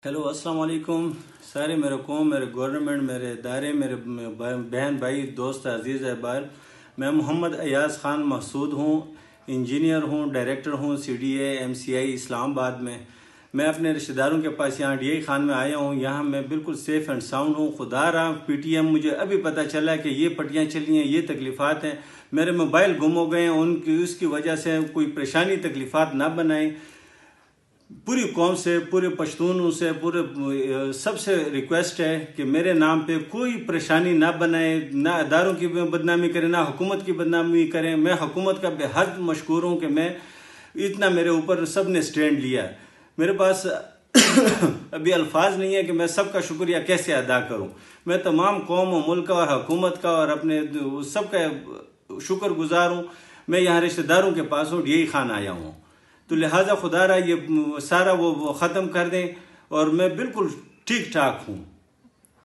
Hello السلام علیکم سارے میرے قوم، میرے گورنمنٹ، میرے ادارے، میرے بہن بھائی دوست عزیز احباب، میں محمد ایاز خان محسود ہوں، انجینئر ہوں، ڈائریکٹر ہوں CDA MCI اسلام آباد میں اپنے رشتہ داروں کے پاس یہاں DI خان میں آیا ہوں۔ یہاں میں بالکل سیف اینڈ ساؤنڈ ہوں، خدا رہا PTM مجھے ابھی پتہ چلا کہ یہ پٹیاں چلی ہیں، یہ تکلیفات ہیں، میرے موبائل گم ہو گئے ہیں، اس کی وجہ سے کوئی پریشانی تکلیفات نہ بنائیں۔ پوری قوم سے، پورے پشتونوں سے، پورے سب سے ریکویسٹ ہے کہ میرے نام پہ کوئی پریشانی نہ بنائے، نہ اداروں کی بدنامی کریں، نہ حکومت کی بدنامی کریں۔ میں حکومت کا بے حد مشکور ہوں کہ میں اتنا میرے اوپر سب نے سٹینڈ لیا ہے۔ میرے پاس ابھی الفاظ نہیں ہے کہ میں سب کا شکریہ کیسے ادا کروں۔ میں تمام قوم و ملک اور حکومت کا اور اپنے سب کا شکر گزار ہوں۔ میں یہاں رشتہ داروں کے پاس ہوں، DI خان آیا ہوں، تو لہٰذا خدا رہا یہ سارا وہ ختم کر دیں اور میں بالکل ٹھیک ٹھاک ہوں۔